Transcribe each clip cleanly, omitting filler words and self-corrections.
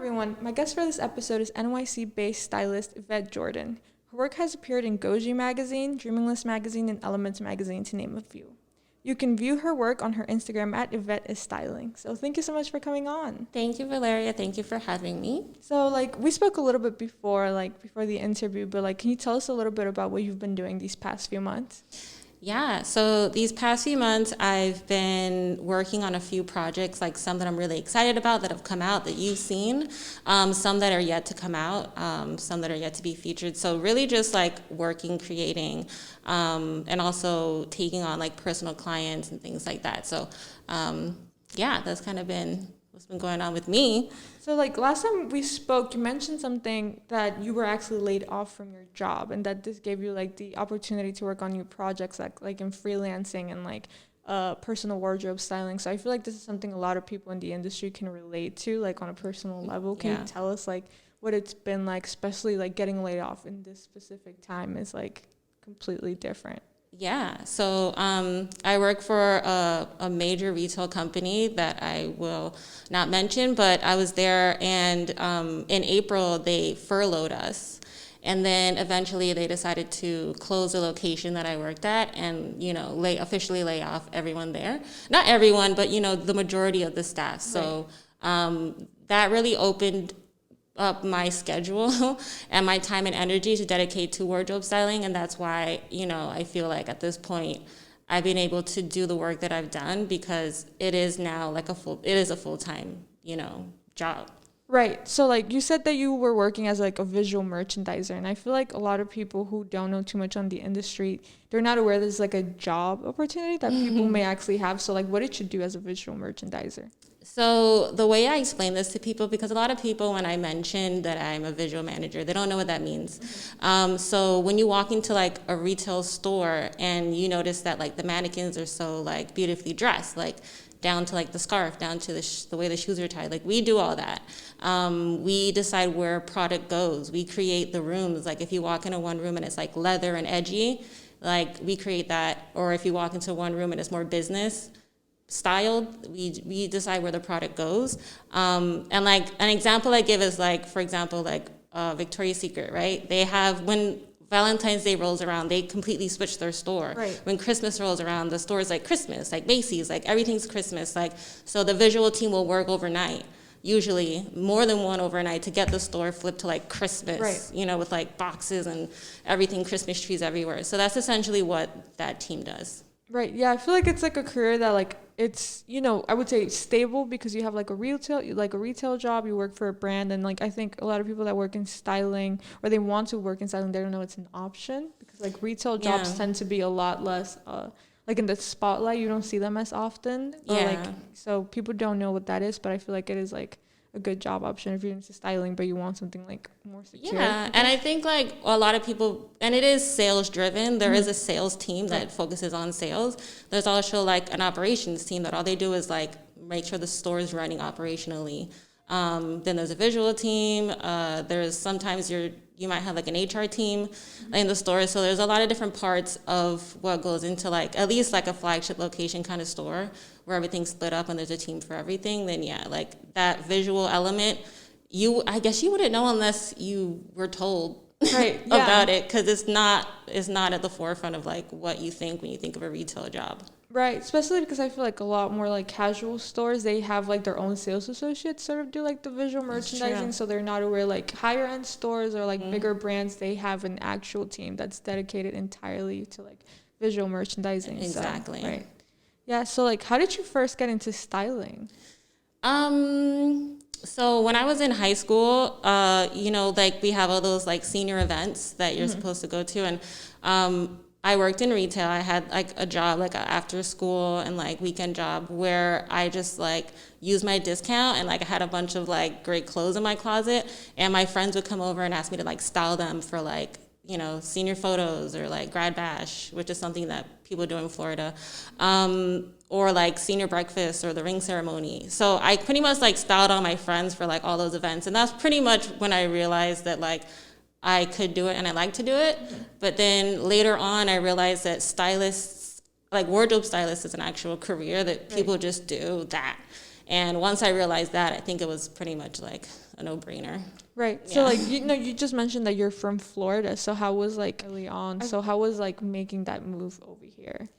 everyone. My guest for this episode is NYC-based stylist Yvette Jordan. Her work has appeared in Goji Magazine, Dreamingless Magazine, and Ellements Magazine, to name a few. You can view her work on her Instagram at Yvette is Styling. So thank you so much for coming on. Thank you, Valeria. Thank you for having me. So we spoke a little bit before the interview, but can you tell us a little bit about what you've been doing these past few months? Yeah, so these past few months, I've been working on a few projects, some that I'm really excited about that have come out that you've seen, some that are yet to come out, some that are yet to be featured. So really just working, creating, and also taking on personal clients and things like that. So that's kind of been what's been going on with me. So last time we spoke, you mentioned something that you were actually laid off from your job, and that this gave you the opportunity to work on new projects like in freelancing and personal wardrobe styling. So I feel this is something a lot of people in the industry can relate to on a personal level. Can you tell us what it's been like, especially getting laid off in this specific time is completely different? Yeah, so I work for a major retail company that I will not mention, but I was there, and in April they furloughed us, and then eventually they decided to close the location that I worked at and officially lay off everyone there. Not everyone, but the majority of the staff. So that really opened up my schedule and my time and energy to dedicate to wardrobe styling, and that's why I feel at this point I've been able to do the work that I've done because it is now a full-time job. Right. So you said that you were working as a visual merchandiser, and I feel a lot of people who don't know too much on the industry, they're not aware there's a job opportunity that people may actually have. So what did you do as a visual merchandiser? So the way I explain this to people, because a lot of people, when I mention that I'm a visual manager, they don't know what that means. So when you walk into a retail store and you notice that the mannequins are so beautifully dressed, down to the scarf, down to the way the shoes are tied, we do all that. We decide where product goes. We create the rooms. If you walk into one room and it's leather and edgy, we create that. Or if you walk into one room and it's more business styled, we decide where the product goes. And an example I give is for example, Victoria's Secret, right? They have, when Valentine's Day rolls around, they completely switch their store. Right. When Christmas rolls around, the store is Christmas, Macy's, everything's Christmas. So the visual team will work overnight, usually more than one overnight, to get the store flipped to Christmas, right, with boxes and everything, Christmas trees everywhere. So that's essentially what that team does. Right. Yeah, I feel it's a career that it's, I would say stable because you have a retail job, you work for a brand, and I think a lot of people that work in styling or they want to work in styling, they don't know it's an option because retail jobs tend to be a lot less in the spotlight. You don't see them as often. Or, so people don't know what that is, but I feel it is a good job option if you're into styling but you want something more secure. Yeah, and I think a lot of people, and it is sales driven. There is a sales team that focuses on sales. There's also an operations team that all they do is make sure the store is running operationally. Then there's a visual team. There's sometimes you might have an HR team in the store. So there's a lot of different parts of what goes into at least a flagship location kind of store where everything's split up and there's a team for everything. Then that visual element, I guess you wouldn't know unless you were told about it, because it's not at the forefront of what you think when you think of a retail job. Right, especially because I feel a lot more casual stores, they have their own sales associates sort of do the visual merchandising, so they're not aware higher end stores or bigger brands, they have an actual team that's dedicated entirely to visual merchandising. Exactly. So, right. Yeah, so how did you first get into styling? So when I was in high school, we have all those senior events that you're supposed to go to, and I worked in retail. I had a job, a after school and weekend job where I just used my discount, and I had a bunch of great clothes in my closet, and my friends would come over and ask me to style them for senior photos or grad bash, which is something that people do in Florida, or senior breakfast or the ring ceremony. So I pretty much styled all my friends for all those events, and that's pretty much when I realized that I could do it and I like to do it. But then later on, I realized that stylists, wardrobe stylist, is an actual career that people just do that. And once I realized that, I think it was pretty much like a no-brainer. Right. Yeah. So like, you just mentioned that you're from Florida. So how was like early on? So how was like making that move over here?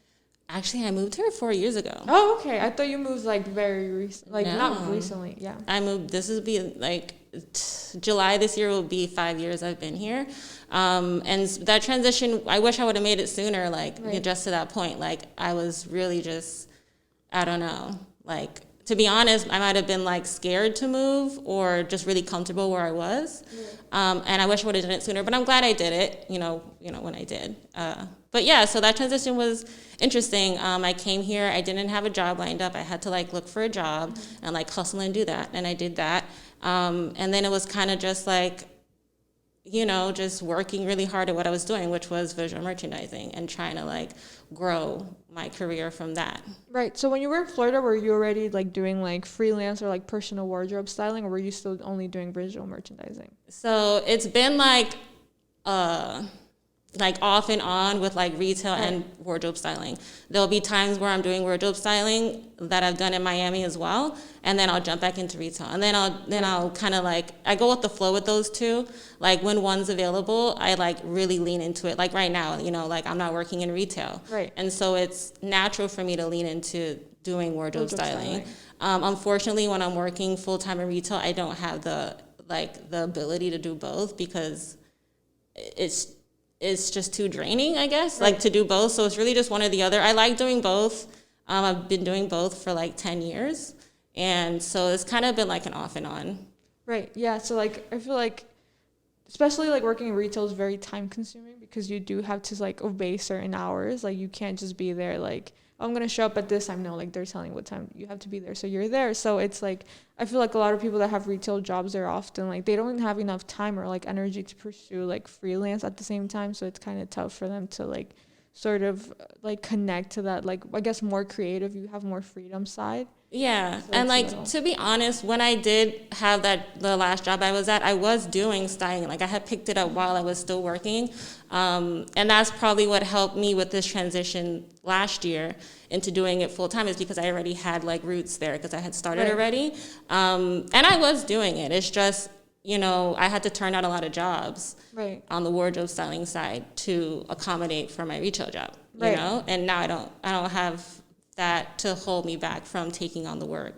Actually, I moved here 4 years ago. Oh, okay. I thought you moved like very recent, like No. not recently. Yeah. I moved, this will be like July this year will be 5 years I've been here. And that transition, I wish I would have made it sooner, like just to that point. Like I was really just, I don't know, like to be honest, I might have been like scared to move or just really comfortable where I was. And I wish I would have done it sooner, but I'm glad I did it, when I did. But yeah, so that transition was interesting. I came here, I didn't have a job lined up. I had to like look for a job and like hustle and do that. And I did that. And then it was kind of just like, just working really hard at what I was doing, which was visual merchandising and trying to like grow my career from that. Right. So when you were in Florida, were you already like doing like freelance or like personal wardrobe styling, or were you still only doing visual merchandising? So it's been like off and on with like retail and wardrobe styling. There'll be times where I'm doing wardrobe styling that I've done in Miami as well, and then I'll jump back into retail. And then I'll kind of like, I go with the flow with those two. Like when one's available, I like really lean into it. Like right now, like I'm not working in retail. Right. And so it's natural for me to lean into doing wardrobe styling. Unfortunately, when I'm working full-time in retail, I don't have the ability to do both because it's just too draining, I guess, like to do both. So it's really just one or the other. I like doing both. I've been doing both for like 10 years. And so it's kind of been like an off and on. Right. Yeah. So like, I feel like, especially like working in retail is very time consuming because you do have to like obey certain hours. Like you can't just be there like, oh, I'm going to show up at this time. No, like they're telling what time you have to be there. So you're there. So it's like, I feel like a lot of people that have retail jobs, they're often like, they don't have enough time or like energy to pursue like freelance at the same time. So it's kind of tough for them to like sort of like connect to that, like, I guess more creative, you have more freedom side. Yeah. So and like, to be honest, when I did have the last job I was at, I was doing styling. Like I had picked it up while I was still working. And that's probably what helped me with this transition last year into doing it full time, is because I already had like roots there because I had started already. And I was doing it. It's just, I had to turn down a lot of jobs on the wardrobe styling side to accommodate for my retail job, and now I don't have that to hold me back from taking on the work,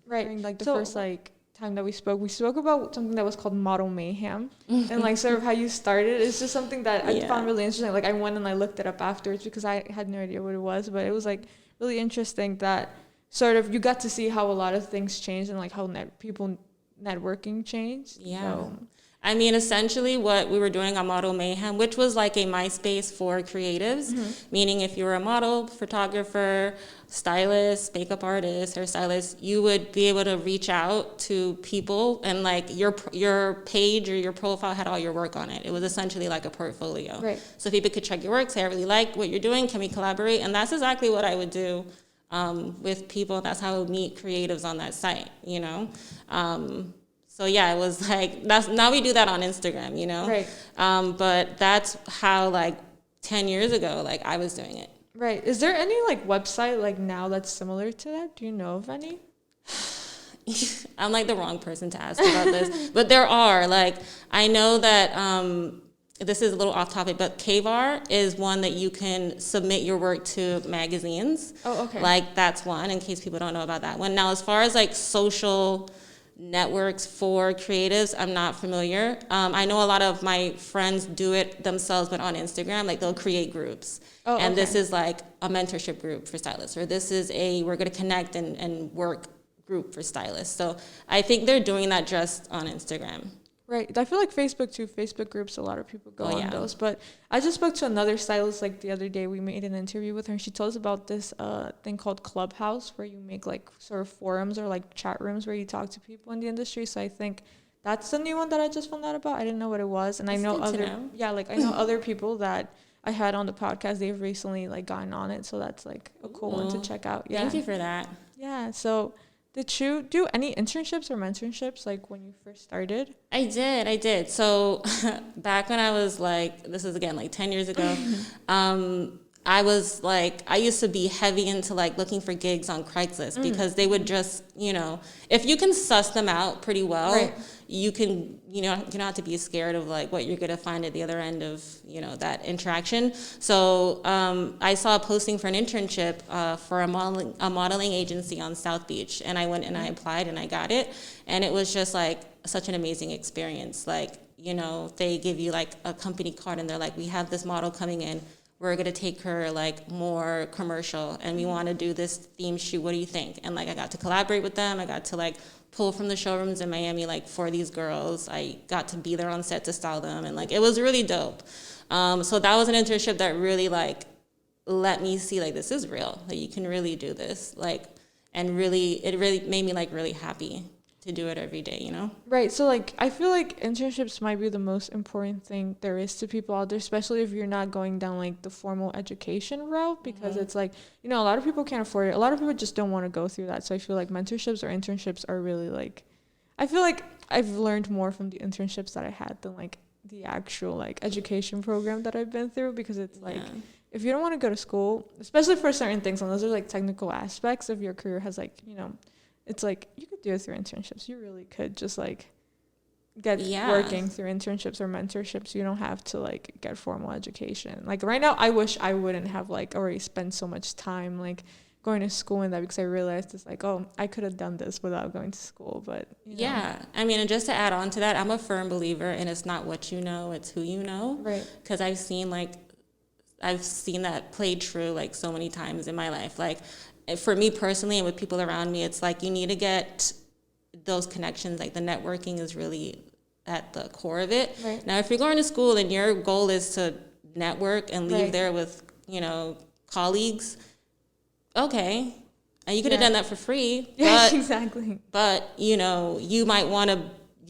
Right. Like the first like time that we spoke about something that was called Model Mayhem and like sort of how you started. It's just something that I found really interesting. Like I went and I looked it up afterwards because I had no idea what it was, but it was like really interesting that sort of you got to see how a lot of things changed and like how people networking changed. Yeah. So. I mean, essentially what we were doing on Model Mayhem, which was like a MySpace for creatives, meaning if you were a model, photographer, stylist, makeup artist, hairstylist, you would be able to reach out to people and like your page or your profile had all your work on it. It was essentially like a portfolio. Right. So people could check your work, say, I really like what you're doing, can we collaborate? And that's exactly what I would do with people. That's how I would meet creatives on that site, So yeah, it was like, now we do that on Instagram, Right. But that's how like 10 years ago, like I was doing it. Right. Is there any like website like now that's similar to that? Do you know of any? I'm like the wrong person to ask about this, but there are. Like I know that this is a little off topic, but KVAR is one that you can submit your work to magazines. Oh, okay. Like that's one, in case people don't know about that one. Now, as far as like social networks for creatives, I'm not familiar. I know a lot of my friends do it themselves, but on Instagram, like they'll create groups. Oh, and this is like a mentorship group for stylists, or this is we're going to connect and work group for stylists. So I think they're doing that just on Instagram. Right. I feel like Facebook too. Facebook groups, a lot of people go on those. But I just spoke to another stylist like the other day. We made an interview with her, and she told us about this thing called Clubhouse, where you make like sort of forums or like chat rooms where you talk to people in the industry. So I think that's the new one that I just found out about. I didn't know what it was, and I know I know other people that I had on the podcast. They've recently like gotten on it, so that's like a cool one to check out. Yeah. Thank you for that. Yeah. So. Did you do any internships or mentorships like when you first started? I did. So back when I was like, this is again like 10 years ago, I was like, I used to be heavy into like looking for gigs on Craigslist because they would just, you know, if you can suss them out pretty well, Right. you can, you know, you don't have to be scared of like what you're going to find at the other end of, you know, that interaction. So I saw a posting for an internship for a modeling agency on South Beach. And I went and I applied and I got it. And it was just like such an amazing experience. Like, you know, they give you like a company card and they're like, we have this model coming in. We're going to take her like more commercial and we want to do this theme shoot. What do you think? And like I got to collaborate with them. I got to like pull from the showrooms in Miami like for these girls. I got to be there on set to style them and like it was really dope. So that was an internship that really like let me see like this is real. Like you can really do this. Like and really it really made me like really happy to do it every day, you know? Right. So, like, I feel like internships might be the most important thing there is to people out there, especially if you're not going down, like, the formal education route, because it's like, you know, a lot of people can't afford it. A lot of people just don't want to go through that. So I feel like mentorships or internships are really, like, I feel like I've learned more from the internships that I had than, like, the actual, like, education program that I've been through, because it's, like, if you don't want to go to school, especially for certain things, and those are, like, technical aspects of your career has, like, you know, it's like you could do it through internships. You really could just like get working through internships or mentorships. You don't have to like get formal education. Like right now, I wish I wouldn't have like already spent so much time like going to school and that, because I realized it's like, oh, I could have done this without going to school. But you know. Yeah, I mean, and just to add on to that, I'm a firm believer in it's not what you know, it's who you know. Right. Because I've seen that played true like so many times in my life. Like for me personally and with people around me, it's like you need to get those connections. Like the networking is really at the core of it. Right. Now, if you're going to school and your goal is to network and leave there with, you know, colleagues, okay. And you could have done that for free. Yeah, exactly. But, you know, you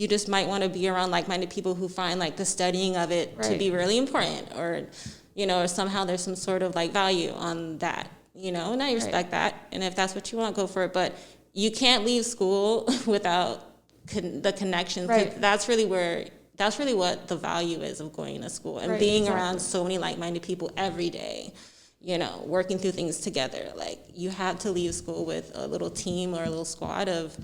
just might want to be around like-minded people who find like the studying of it to be really important, or, you know, or somehow there's some sort of like value on that. You know, and I respect that. And if that's what you want, go for it. But you can't leave school without the connections. Right. That's really what the value is of going to school and being around so many like-minded people every day, you know, working through things together. Like you have to leave school with a little team or a little squad of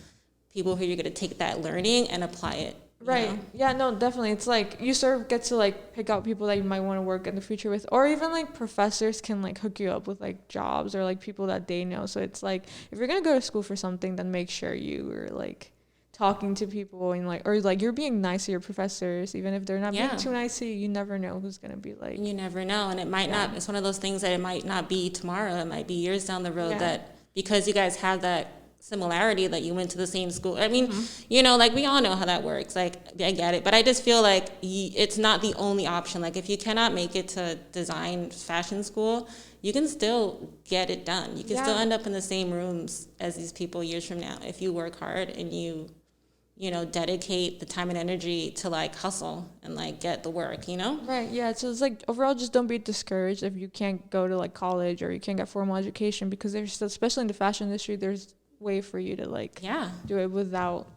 people who you're going to take that learning and apply it. Right. Know? Yeah, no, definitely. It's like you sort of get to like pick out people that you might want to work in the future with, or even like professors can like hook you up with like jobs or like people that they know. So it's like if you're going to go to school for something, then make sure you are like talking to people and like, or like you're being nice to your professors, even if they're not being too nice to you. You never know who's going to be like. You never know. And it might not, it's one of those things that it might not be tomorrow. It might be years down the road that because you guys have that similarity that you went to the same school. I mean, you know, like we all know how that works. Like I get it, but I just feel like it's not the only option. Like if you cannot make it to design fashion school, you can still get it done. You can still end up in the same rooms as these people years from now if you work hard and you know, dedicate the time and energy to like hustle and like get the work, you know? Right. Yeah. So it's like overall, just don't be discouraged if you can't go to like college or you can't get formal education, because there's, especially in the fashion industry, there's way for you to like do it without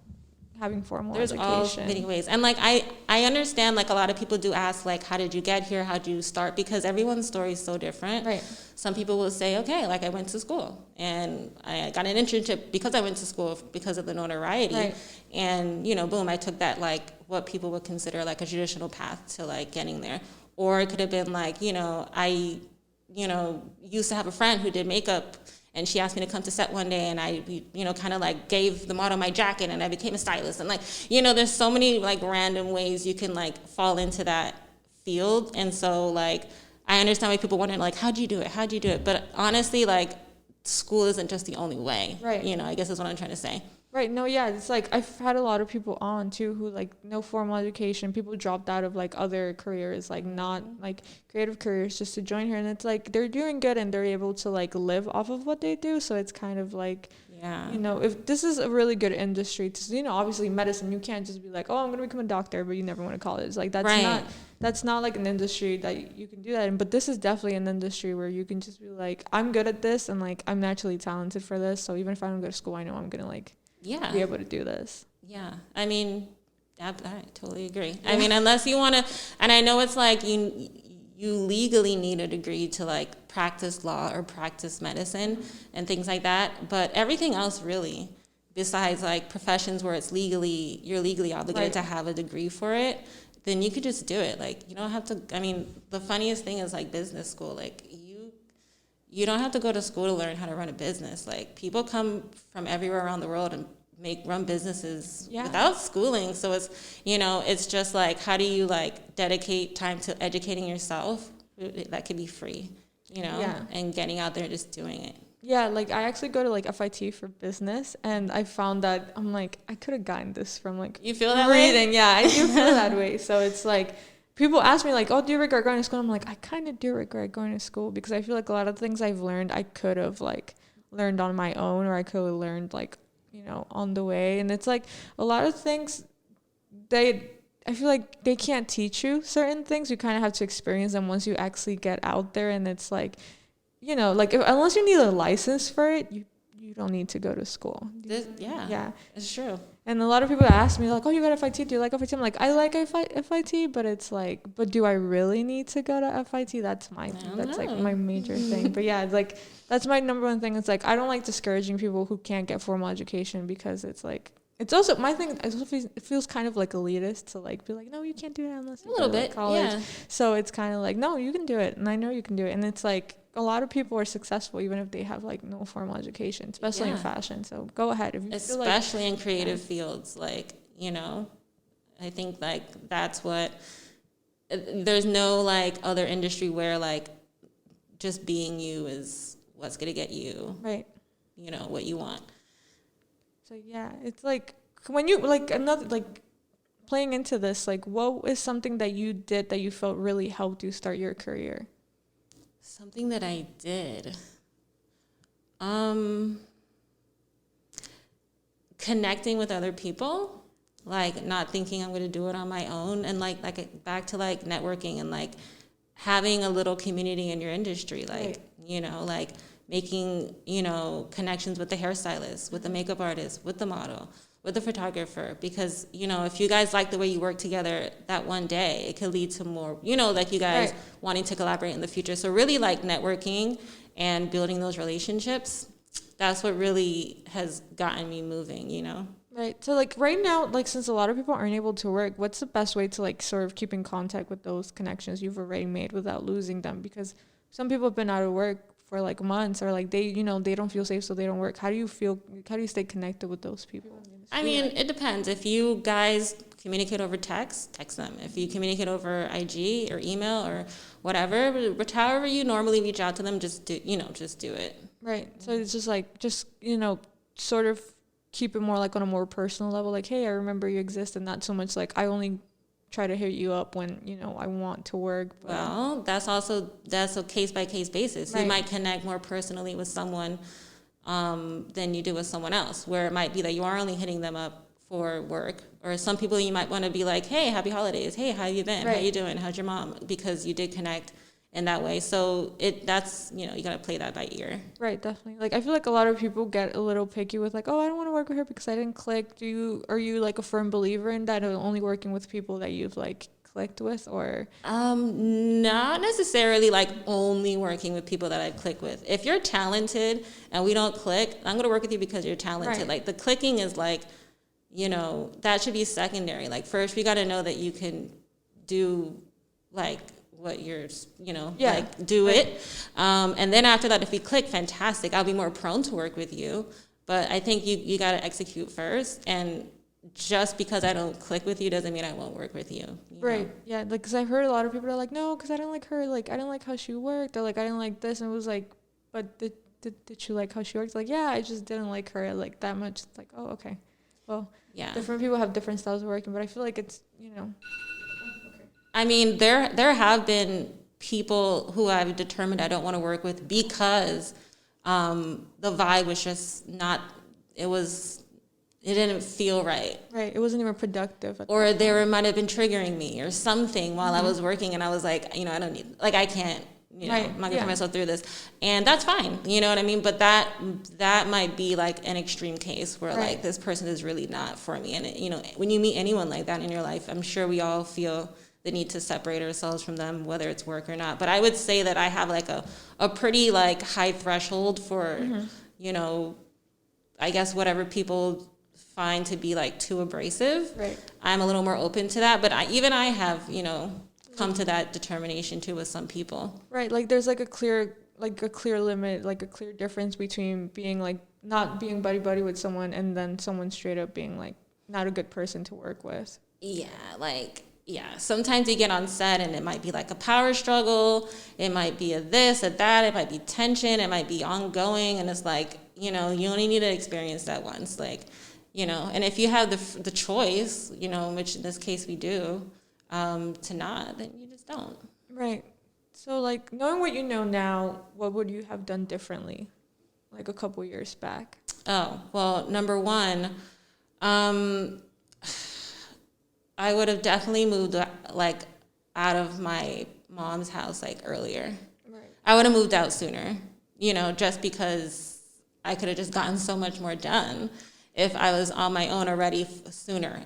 having formal education. There's all many ways. And like I understand like a lot of people do ask like, how did you get here? How did you start? Because everyone's story is so different. Right. Some people will say, okay, like I went to school and I got an internship because I went to school because of the notoriety. Right. And, you know, boom, I took that like what people would consider like a traditional path to like getting there. Or it could have been like, you know, I, you know, used to have a friend who did makeup, and she asked me to come to set one day, and I, you know, kind of like gave the model my jacket, and I became a stylist. And like, you know, there's so many like random ways you can like fall into that field. And so like, I understand why people wonder like, how'd you do it? How'd you do it? But honestly, like school isn't just the only way. Right. You know, I guess that's what I'm trying to say. Right. No, yeah. It's like I've had a lot of people on too who like no formal education. People dropped out of like other careers, like not like creative careers, just to join here. And it's like they're doing good and they're able to like live off of what they do. So it's kind of like, you know, if this is a really good industry to, you know, obviously medicine, you can't just be like, oh, I'm going to become a doctor, but you never went to college. Like that's not like an industry that you can do that in. But this is definitely an industry where you can just be like, I'm good at this and like I'm naturally talented for this. So even if I don't go to school, I know I'm going to like be able to do this. Yeah. I mean, I totally agree. I mean, unless you want to, and I know it's like you legally need a degree to like practice law or practice medicine and things like that. But everything else really, besides like professions where you're legally obligated to have a degree for it, then you could just do it. Like, you don't have to, I mean, the funniest thing is like business school. Like, you don't have to go to school to learn how to run a business. Like, people come from everywhere around the world and run businesses without schooling. So it's, it's just like, how do you like dedicate time to educating yourself? That could be free, and getting out there and just doing it. Yeah, like I actually go to like FIT for business, and I found that I'm like, I could have gotten this from like you feel that reading. Way? Yeah, I do feel that way. So it's like, people ask me like, oh, do you regret going to school? I'm like, I kind of do regret going to school, because I feel like a lot of things I've learned, I could have like learned on my own, or I could have learned like, on the way. And it's like a lot of things, I feel like they can't teach you certain things. You kind of have to experience them once you actually get out there. And it's like, like unless you need a license for it, you don't need to go to school. Yeah, it's true. And a lot of people ask me like, oh, you got FIT, do you like FIT? I'm like, I like FIT, but it's like, but do I really need to go to FIT? That's my like my major thing. But yeah, it's like, that's my number one thing. It's like, I don't like discouraging people who can't get formal education, because it's like, it's also my thing. It feels kind of like elitist to like be like, no, you can't do that unless you go to college. Yeah. So it's kind of like, no, you can do it, and I know you can do it. And it's like, a lot of people are successful even if they have like no formal education, especially in fashion. So go ahead if you especially feel like, in creative fields, like, I think like that's what, there's no like other industry where like just being you is what's gonna get you what you want. So yeah, it's like when you like another like playing into this, like what is something that you did that you felt really helped you start your career? Something that I did, connecting with other people, like not thinking I'm going to do it on my own, and like back to like networking and like having a little community in your industry, like like making connections with the hairstylist, with the makeup artist, with the model, with the photographer, because if you guys like the way you work together that one day, it could lead to more like you guys wanting to collaborate in the future. So really like networking and building those relationships, that's what really has gotten me moving. Right. So like right now, like since a lot of people aren't able to work, what's the best way to like sort of keep in contact with those connections you've already made without losing them? Because some people have been out of work for like months, or like they they don't feel safe, so they don't work. How do you stay connected with those people? I mean, it depends. If you guys communicate over text them. If you communicate over IG or email or whatever, however you normally reach out to them, just do it. Right. So it's just like, sort of keep it more like on a more personal level, like, hey, I remember you exist, and not so much like I only try to hit you up when I want to work. But well, that's a case by case basis. Right. You might connect more personally with someone than you do with someone else, where it might be that you are only hitting them up for work. Or some people you might want to be like, hey, happy holidays, hey, how you been, how you doing, how's your mom, because you did connect in that way. So that's you got to play that by ear. Right, definitely. Like I feel like a lot of people get a little picky with like, oh, I don't want to work with her because I didn't click. Are you like a firm believer in that, only working with people that you've like clicked with? Or not necessarily like only working with people that I click with. If you're talented and we don't click, I'm gonna work with you because you're talented. Right. Like the clicking is like, that should be secondary. Like first we got to know that you can do like what you're, like do it. And then after that, if we click, fantastic. I'll be more prone to work with you. But I think you got to execute first. And just because I don't click with you doesn't mean I won't work with you. Right. Yeah. Like, cause I've heard a lot of people are like, no, cause I don't like her. Like, I don't like how she worked. Or like, I didn't like this. And it was like, but did you like how she worked? Like, yeah, I just didn't like her like that much. It's like, oh, okay. Well, yeah. Different people have different styles of working, but I feel like it's, I mean, there have been people who I've determined I don't want to work with because the vibe was just not, it didn't feel right. Right. It wasn't even productive. Or they might have been triggering me or something while I was working, and I was like, I don't need, like, I can't, I'm not going to put myself through this. And that's fine. You know what I mean? But that might be like an extreme case where like this person is really not for me. And, when you meet anyone like that in your life, I'm sure we all feel the need to separate ourselves from them, whether it's work or not. But I would say that I have like a pretty like high threshold for, you know, I guess whatever people find to be like too abrasive. Right. I'm a little more open to that. But I have, you know, come to that determination too with some people. Right. Like there's like a clear limit, like a clear difference between being like not being buddy with someone and then someone straight up being like not a good person to work with. Yeah, sometimes you get on set and it might be like a power struggle. It might be a this, a that. It might be tension. It might be ongoing. And it's like, you know, you only need to experience that once. Like, you know, and if you have the choice, you know, which in this case we do, to not, then you just don't. Right. So, like, knowing what you know now, what would you have done differently, like a couple years back? Oh, well, number one, I would have definitely moved like out of my mom's house like earlier. Right. I would have moved out sooner, you know, just because I could have just gotten so much more done if I was on my own already sooner.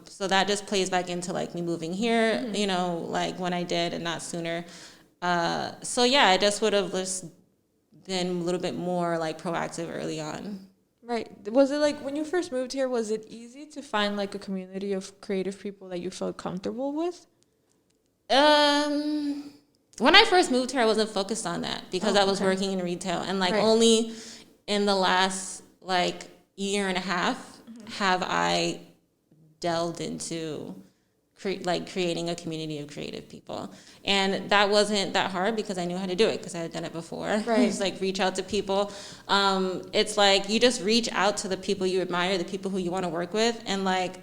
So that just plays back into like me moving here, you know, like when I did and not sooner. So yeah, I just would have just been a little bit more like proactive early on. Right. Was it like when you first moved here, was it easy to find like a community of creative people that you felt comfortable with? When I first moved here, I wasn't focused on that because I was working in retail, and like only in the last like year and a half have I delved into creating a community of creative people. And that wasn't that hard because I knew how to do it because I had done it before. Right. Just like reach out to people. It's like you just reach out to the people you admire, the people who you want to work with, and like,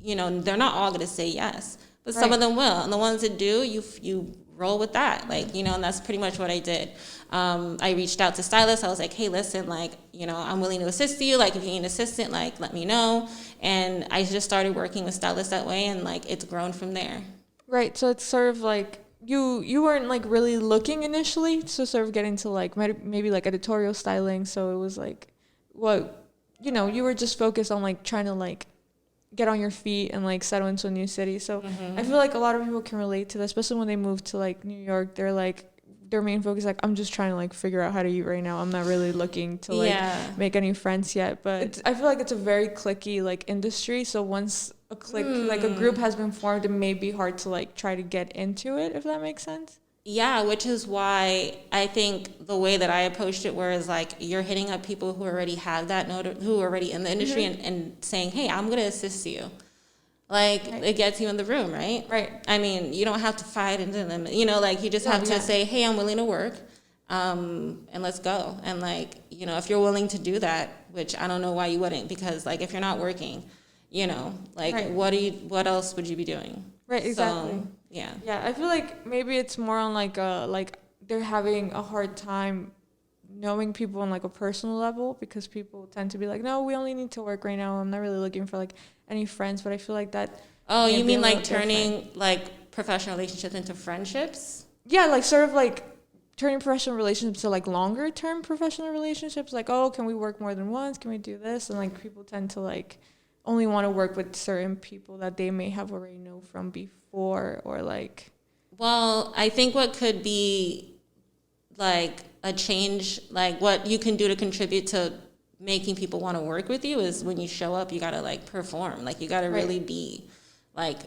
you know, they're not all going to say yes, but some of them will. And the ones that do, you roll with that. Like, you know, and that's pretty much what I did. I reached out to stylists. I was like, hey, listen, like, you know, I'm willing to assist you. Like, if you need an assistant, like, let me know. And I just started working with stylists that way, and like, it's grown from there. Right. So it's sort of like you weren't like really looking initially to sort of get into like maybe like editorial styling. So it was like, what, you know, you were just focused on like trying to like get on your feet and like settle into a new city. So I feel like a lot of people can relate to that, especially when they move to like New York. They're like, their main focus, like, I'm just trying to like figure out how to eat right now. I'm not really looking to like make any friends yet. But I feel like it's a very cliquey like industry. So once a clique, like a group has been formed, it may be hard to like try to get into it, if that makes sense. Yeah, which is why I think the way that I approached it, whereas like you're hitting up people who already have that who are already in the industry and saying, hey, I'm going to assist you. Like, it gets you in the room, right? Right. I mean, you don't have to fight into them. You know, like, you just have to say, hey, I'm willing to work, and let's go. And, like, you know, if you're willing to do that, which I don't know why you wouldn't, because, like, if you're not working, you know, like, what else would you be doing? Right, exactly. So, yeah. Yeah, I feel like maybe it's more on, like they're having a hard time knowing people on, like, a personal level, because people tend to be like, no, we only need to work right now. I'm not really looking for, like, any friends, but I feel like that. Oh, you mean like turning like professional relationships into friendships? Yeah, like sort of like turning professional relationships to like longer term professional relationships. Like, oh, can we work more than once? Can we do this? And like people tend to like only want to work with certain people that they may have already known from before, or like. Well, I think what could be like a change, like what you can do to contribute to making people want to work with you, is when you show up, you got to like perform. Like, you got to really be like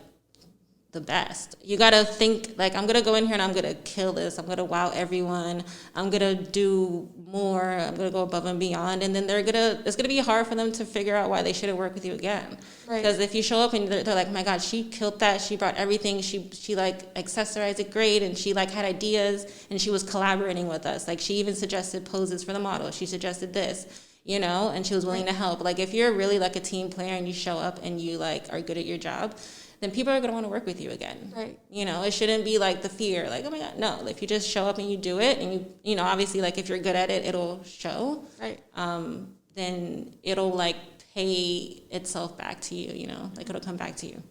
the best. You got to think like, I'm going to go in here and I'm going to kill this. I'm going to wow everyone. I'm going to do more. I'm going to go above and beyond. And then it's going to be hard for them to figure out why they shouldn't work with you again. Because if you show up and they're like, oh my God, she killed that. She brought everything. She like accessorized it great. And she like had ideas, and she was collaborating with us. Like, she even suggested poses for the model. She suggested this. You know, and she was willing to help. Like, if you're really like a team player and you show up and you like are good at your job, then people are going to want to work with you again. Right. You know, it shouldn't be like the fear, like, oh my God, no. If you just show up and you do it, and you know, obviously, like, if you're good at it, it'll show. Right. Then it'll like pay itself back to you, you know, like it'll come back to you.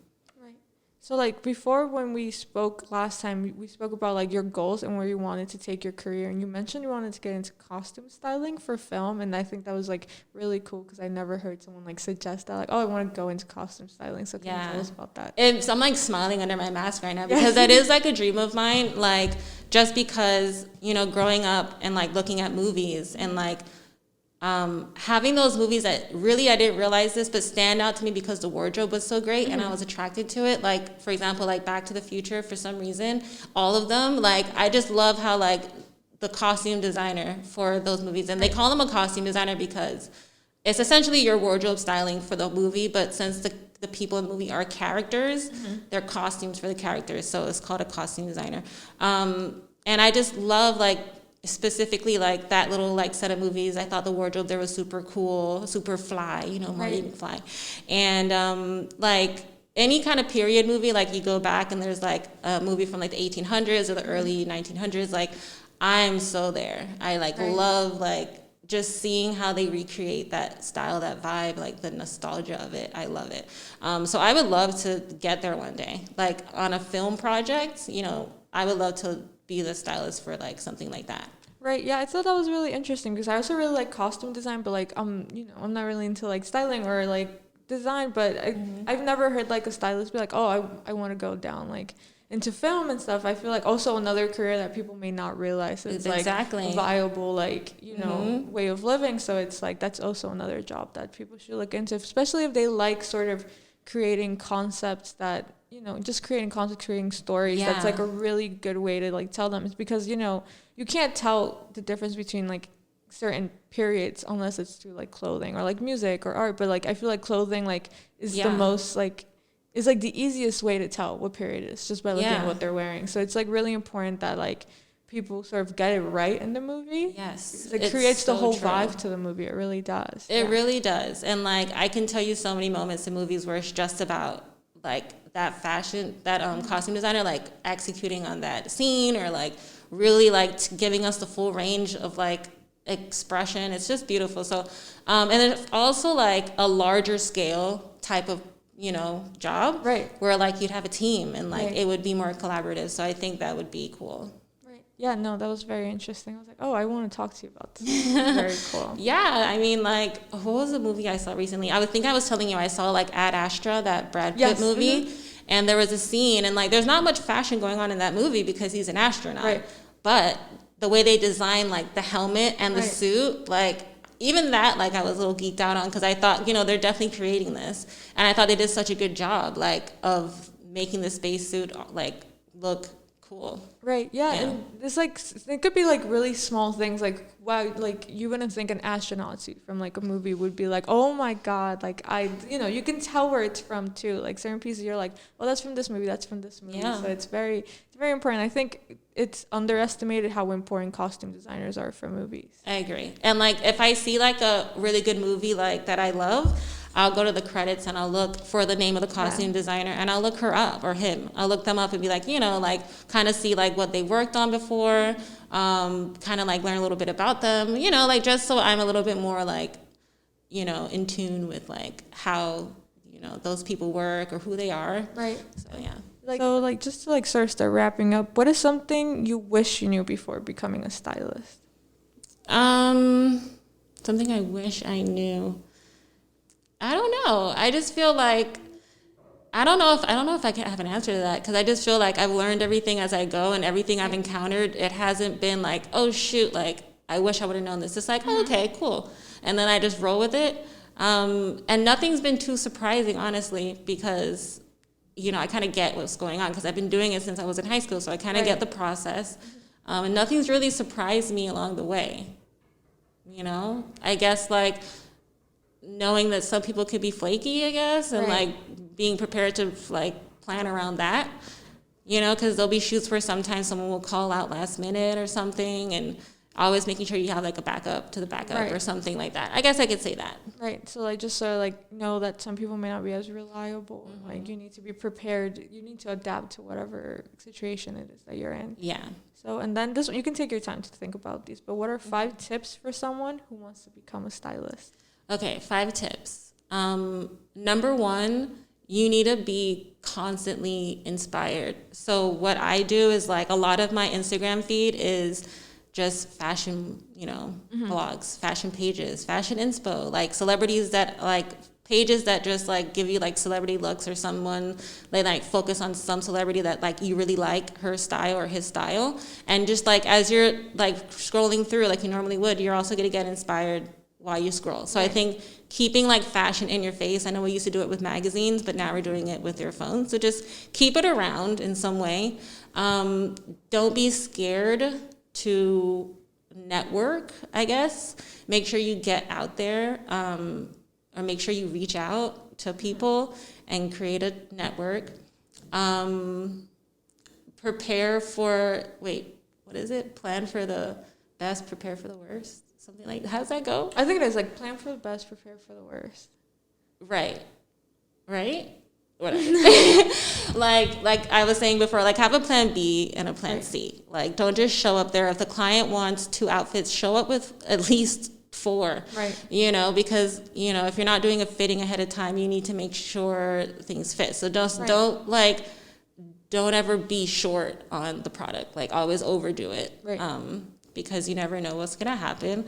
Right. So like before when we spoke last time, we spoke about like your goals and where you wanted to take your career. And you mentioned you wanted to get into costume styling for film. And I think that was like really cool because I never heard someone like suggest that like, oh, I want to go into costume styling. So can you tell us about that? So I'm like smiling under my mask right now because that is like a dream of mine. Like just because, you know, growing up and like looking at movies and like having those movies that really, I didn't realize this, but stand out to me because the wardrobe was so great and I was attracted to it. Like, for example, like Back to the Future, for some reason, all of them, like, I just love how, like, the costume designer for those movies, and they call them a costume designer because it's essentially your wardrobe styling for the movie, but since the people in the movie are characters, they're costumes for the characters, so it's called a costume designer. And I just love, like, specifically like that little like set of movies. I thought the wardrobe there was super cool, super fly, you know, Marty McFly. And like any kind of period movie, like you go back and there's like a movie from like the 1800s or the early 1900s, like I'm so there. I like love like just seeing how they recreate that style, that vibe, like the nostalgia of it. I love it. So I would love to get there one day, like on a film project, you know. I would love to be the stylist for like something like that. Right. Yeah, I thought that was really interesting because I also really like costume design, but like you know, I'm not really into like styling or like design, but I've never heard like a stylist be like, oh, I want to go down like into film and stuff. I feel like also another career that people may not realize is like a viable like, you know, way of living. So it's like that's also another job that people should look into, especially if they like sort of creating concepts that, you know, just creating concepts, creating stories. That's like a really good way to like tell them. It's because, you know, you can't tell the difference between like certain periods unless it's through like clothing or like music or art. But like I feel like clothing like is the most like is like the easiest way to tell what period it is just by looking at what they're wearing. So it's like really important that like people sort of get it right in the movie. Yes. It creates the whole vibe to the movie. It really does. It really does. And like I can tell you so many moments in movies where it's just about like that fashion, that costume designer like executing on that scene or like really like giving us the full range of like expression. It's just beautiful. So and it's also like a larger scale type of, you know, job where like you'd have a team and like it would be more collaborative. So I think that would be cool. Yeah, no, that was very interesting. I was like, oh, I want to talk to you about this. Very cool. Yeah, I mean, like, what was the movie I saw recently? I was telling you, I saw, like, Ad Astra, that Brad Pitt movie, and there was a scene, and, like, there's not much fashion going on in that movie because he's an astronaut. But the way they design, like, the helmet and the suit, like, even that, like, I was a little geeked out on because I thought, you know, they're definitely creating this. And I thought they did such a good job, like, of making the spacesuit, like, look cool. And it's like it could be like really small things like wow, like you wouldn't think an astronaut suit from like a movie would be like, oh my god, like you know, you can tell where it's from too. Like certain pieces you're like, oh, that's from this movie, that's from this movie. So it's very important. I think it's underestimated how important costume designers are for movies. I agree. And like if I see like a really good movie like that I love, I'll go to the credits and I'll look for the name of the costume designer and I'll look her up or him. I'll look them up and be like, you know, like kind of see like what they worked on before, kind of like learn a little bit about them, you know, like just so I'm a little bit more like, you know, in tune with like how, you know, those people work or who they are. So, yeah. Like just to like sort of start wrapping up, what is something you wish you knew before becoming a stylist? Something I wish I knew. I don't know. I just feel like I don't know if I can have an answer to that because I just feel like I've learned everything as I go and everything I've encountered. It hasn't been like, oh shoot, like I wish I would have known this. It's like, oh, okay, cool, and then I just roll with it. And nothing's been too surprising, honestly, because you know I kind of get what's going on because I've been doing it since I was in high school, so I kind of get the process. And nothing's really surprised me along the way. You know, I guess like knowing that some people could be flaky, I guess, and like being prepared to like plan around that, you know, because there'll be shoots where sometimes someone will call out last minute or something, and always making sure you have like a backup to the backup or something like that. I guess I could say that. So like just sort of like know that some people may not be as reliable. Like you need to be prepared. You need to adapt to whatever situation it is that you're in. So and then this you can take your time to think about these. But what are 5 tips for someone who wants to become a stylist? Okay, 5 tips. Number 1 you need to be constantly inspired. So what I do is like a lot of my Instagram feed is just fashion, blogs, fashion pages, fashion inspo, like celebrities that like pages that just like give you like celebrity looks, or someone they like focus on some celebrity that like you really like her style or his style. And just like as you're like scrolling through like you normally would, you're also going to get inspired while you scroll. So I think keeping like fashion in your face, I know we used to do it with magazines, but now we're doing it with your phone. So just keep it around in some way. Don't be scared to network, I guess. Make sure you get out there, or make sure you reach out to people and create a network. Prepare for, plan for the best, prepare for the worst. Something like, how does that go? I think it is like plan for the best, prepare for the worst. Right. Whatever. like I was saying before, like have a plan B and a plan C. Like don't just show up there. If the client wants 2 outfits, show up with at least 4. Right. Because if you're not doing a fitting ahead of time, you need to make sure things fit. So don't ever be short on the product. Like always overdo it. Right. Because you never know what's gonna happen.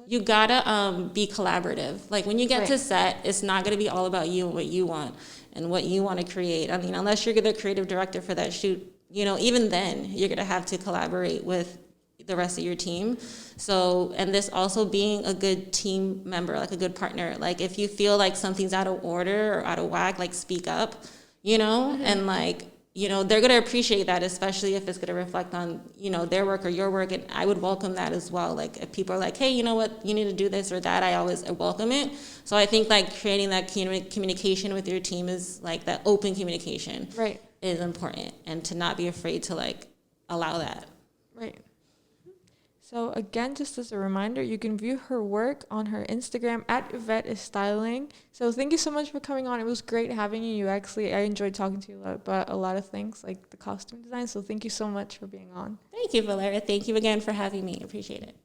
You gotta be collaborative. Like when you get to set, it's not gonna be all about you and what you want and what you want to create. I mean, unless you're the creative director for that shoot, even then you're gonna have to collaborate with the rest of your team. So, and this also being a good team member, like a good partner. Like if you feel like something's out of order or out of whack, like speak up, and like, they're going to appreciate that, especially if it's going to reflect on, their work or your work. And I would welcome that as well. Like if people are like, hey, you know what, you need to do this or that, I welcome it. So I think like creating that communication with your team is like that open communication is important, and to not be afraid to like allow that. Right. So again, just as a reminder, you can view her work on her Instagram at Yvette is Styling. So thank you so much for coming on. It was great having you. I enjoyed talking to you about a lot of things like the costume design. So thank you so much for being on. Thank you, Valeria. Thank you again for having me. Appreciate it.